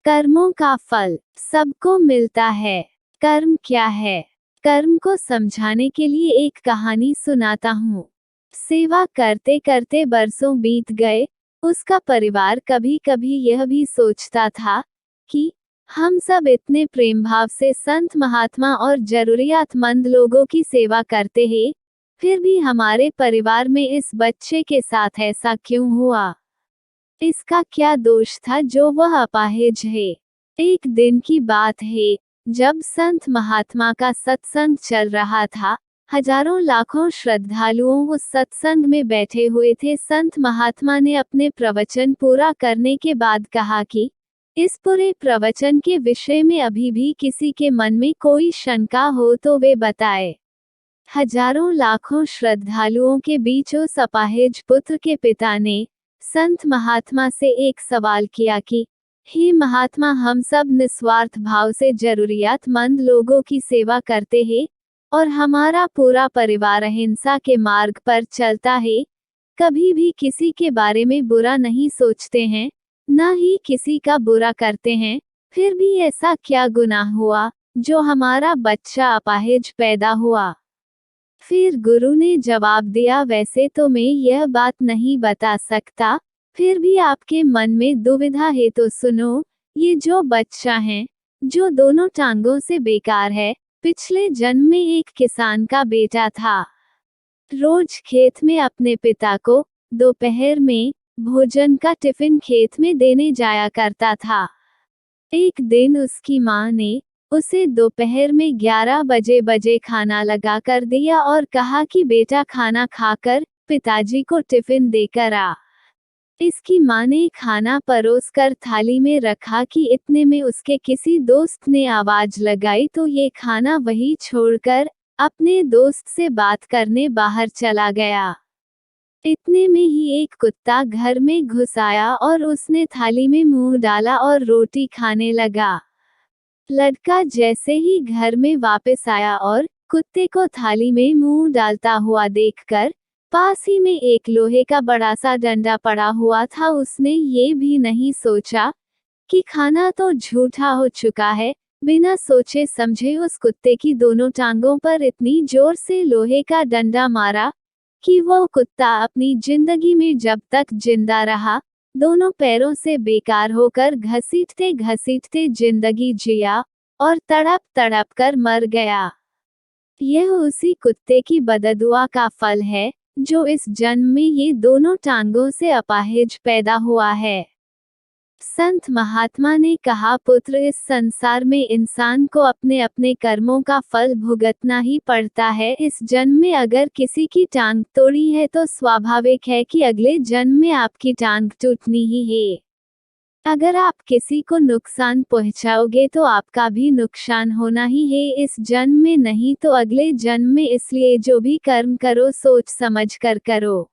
कर्मों का फल सबको मिलता है। कर्म क्या है? कर्म को समझाने के लिए एक कहानी सुनाता हूँ। सेवा करते करते बरसों बीत गए। उसका परिवार कभी कभी यह भी सोचता था कि हम सब इतने प्रेम भाव से संत महात्मा और जरूरियातमंद लोगों की सेवा करते हैं, फिर भी हमारे परिवार में इस बच्चे के साथ ऐसा क्यों हुआ? इसका क्या दोष था जो वह अपाहिज है? एक दिन की बात है, जब संत महात्मा का सत्संग चल रहा था। हजारों लाखों श्रद्धालुओं उस सत्संग में बैठे हुए थे। संत महात्मा ने अपने प्रवचन पूरा करने के बाद कहा कि इस पूरे प्रवचन के विषय में अभी भी किसी के मन में कोई शंका हो तो वे बताए। हजारों लाखों श्रद्धालुओं के बीच उस अपाहिज पुत्र के पिता ने संत महात्मा से एक सवाल किया कि हे महात्मा, हम सब निस्वार्थ भाव से जरूरियातमंद लोगों की सेवा करते हैं और हमारा पूरा परिवार अहिंसा के मार्ग पर चलता है। कभी भी किसी के बारे में बुरा नहीं सोचते हैं, न ही किसी का बुरा करते हैं। फिर भी ऐसा क्या गुनाह हुआ जो हमारा बच्चा अपाहिज पैदा हुआ? फिर गुरु ने जवाब दिया, वैसे तो मैं यह बात नहीं बता सकता, फिर भी आपके मन में दुविधा है तो सुनो। ये जो बच्चा है, जो दोनों टांगों से बेकार है, पिछले जन्म में एक किसान का बेटा था। रोज खेत में अपने पिता को दोपहर में भोजन का टिफिन खेत में देने जाया करता था। एक दिन उसकी माँ ने उसे दोपहर में 11 बजे खाना लगा कर दिया और कहा कि बेटा, खाना खाकर पिताजी को टिफिन देकर आ। इसकी माँ ने खाना परोसकर थाली में रखा कि इतने में उसके किसी दोस्त ने आवाज लगाई तो ये खाना वही छोड़कर अपने दोस्त से बात करने बाहर चला गया। इतने में ही एक कुत्ता घर में घुस आया और उसने थाली में मुंह डाला और रोटी खाने लगा। लड़का जैसे ही घर में वापस आया और कुत्ते को थाली में मुंह डालता हुआ देखकर पास ही में एक लोहे का बड़ा सा डंडा पड़ा हुआ था, उसने ये भी नहीं सोचा कि खाना तो झूठा हो चुका है। बिना सोचे समझे उस कुत्ते की दोनों टांगों पर इतनी जोर से लोहे का डंडा मारा कि वो कुत्ता अपनी जिंदगी में जब तक जिंदा रहा, दोनों पैरों से बेकार होकर घसीटते घसीटते जिंदगी जिया और तड़प तड़प कर मर गया। यह उसी कुत्ते की बददुआ का फल है जो इस जन्म में ये दोनों टांगों से अपाहिज पैदा हुआ है। संत महात्मा ने कहा, पुत्र, इस संसार में इंसान को अपने अपने कर्मों का फल भुगतना ही पड़ता है। इस जन्म में अगर किसी की टांग तोड़ी है तो स्वाभाविक है कि अगले जन्म में आपकी टांग टूटनी ही है। अगर आप किसी को नुकसान पहुंचाओगे तो आपका भी नुकसान होना ही है, इस जन्म में नहीं तो अगले जन्म में। इसलिए जो भी कर्म करो सोच समझ कर करो।